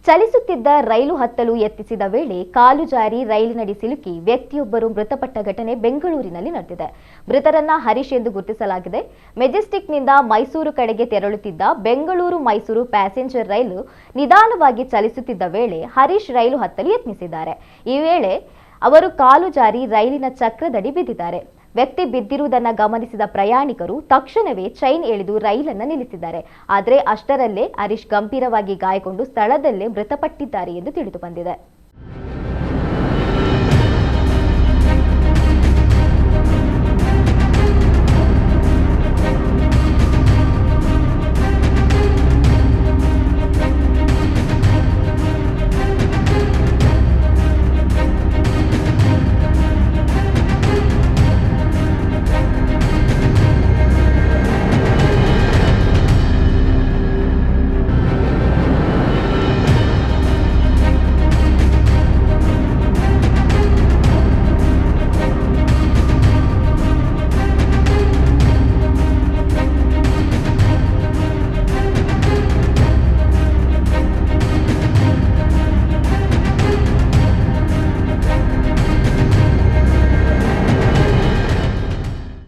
ಚಲಿಸುತ್ತಿದ್ದ ರೈಲು ಹತ್ತಲು ಯತ್ನಿಸಿದ ವೇಳೆ ಕಾಲು ಜಾರಿ ರೈಲಿನಡಿ ಸಿಲುಕಿ ವ್ಯಕ್ತಿಯೊಬ್ಬರು ಮೃತಪಟ್ಟ ಘಟನೆ ಬೆಂಗಳೂರಿನಲ್ಲಿ ನಡೆದಿದೆ. ಮೃತರನ್ನ ಹರೀಶ್ ಎಂದು ಗುರುತಿಸಲಾಗಿದೆ. ಮೆಜೆಸ್ಟಿಕ್ನಿಂದ ಮೈಸೂರು ಕಡೆಗೆ ತೆರಳುತ್ತಿದ್ದ ಬೆಂಗಳೂರು ಮೈಸೂರು ಪ್ಯಾಸೆಂಜರ್ ರೈಲು ನಿಧಾನವಾಗಿ ಚಲಿಸುತ್ತಿದ್ದ ವೇಳೆ ಹರೀಶ್ ರೈಲು ಹತ್ತಲು ಯತ್ನಿಸಿದ್ದಾರೆ. ಈ ವೇಳೆ ಅವರು ಕಾಲು ಜಾರಿ ರೈಲಿನ ಚಕ್ರದಡಿ ಬಿದ್ದಿದ್ದಾರೆ. ವ್ಯಕ್ತಿ ಬಿದ್ದಿರುವುದನ್ನು ಗಮನಿಸಿದ ಪ್ರಯಾಣಿಕರು ತಕ್ಷಣವೇ ಚೈನ್ ಎಳೆದು ರೈಲನ್ನು ನಿಲ್ಲಿಸಿದ್ದಾರೆ. ಆದರೆ ಅಷ್ಟರಲ್ಲೇ ಹರೀಶ್ ಗಂಭೀರವಾಗಿ ಗಾಯಗೊಂಡು ಸ್ಥಳದಲ್ಲೇ ಮೃತಪಟ್ಟಿದ್ದಾರೆ ಎಂದು ತಿಳಿದು ಬಂದಿದೆ.